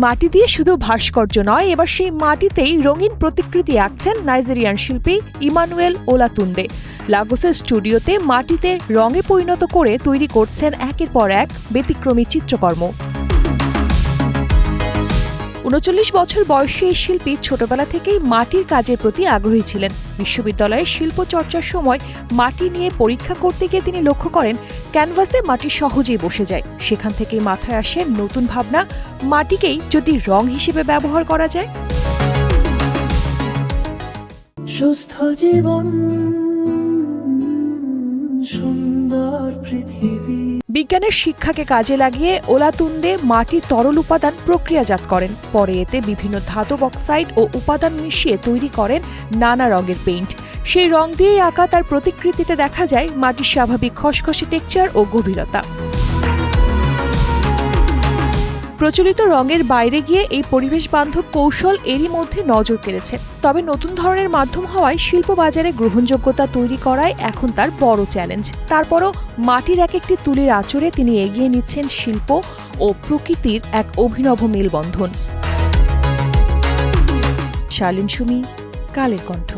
মাটি দিয়ে শুধু ভাস্কর্য নয়, এবার সেই মাটিতেই রঙিন প্রতিকৃতি আঁকছেন নাইজেরিয়ান শিল্পী ইমানুয়েল ওলাতুন্দে। লাগোসের স্টুডিওতে মাটিতে রঙে পরিণত করে তৈরি করছেন একের পর এক ব্যতিক্রমী চিত্রকর্ম। ৩৯ বছর বয়সী এই শিল্পী ছোটবেলা থেকেই মাটির কাজের প্রতি আগ্রহী ছিলেন। বিশ্ববিদ্যালয়ে শিল্প চর্চার সময় মাটি নিয়ে পরীক্ষা করতে গিয়ে তিনি লক্ষ্য করেন ক্যানভাসে মাটি সহজেই বসে যায়। সেখান থেকেই মাথায় আসে নতুন ভাবনা, মাটিকেই যদি রং হিসেবে ব্যবহার করা যায়। সুস্থ জীবন, সুন্দর পৃথিবী। বিজ্ঞানের শিক্ষাকে কাজে লাগিয়ে ওলাতুন্দে মাটির তরল উপাদান প্রক্রিয়াজাত করেন। পরে এতে বিভিন্ন ধাতব অক্সাইড ও উপাদান মিশিয়ে তৈরি করেন নানা রঙের পেইন্ট। সেই রং দিয়েই আঁকা তার প্রতিকৃতিতে দেখা যায় মাটির স্বাভাবিক খসখসে টেক্সচার ও গভীরতা। প্রচলিত রঙের বাইরে গিয়ে এই পরিবেশ বান্ধব কৌশল এরই মধ্যে নজর কেড়েছে। তবে নতুন ধরনের মাধ্যম হওয়ায় শিল্প বাজারে গ্রহণযোগ্যতা তৈরি করায় এখন তার বড় চ্যালেঞ্জ। তারপরও মাটির এক একটি তুলির আঁচড়ে তিনি এগিয়ে নিচ্ছেন শিল্প ও প্রকৃতির এক অভিনব মেলবন্ধন। শার্লিন সুমি, কালের কণ্ঠ।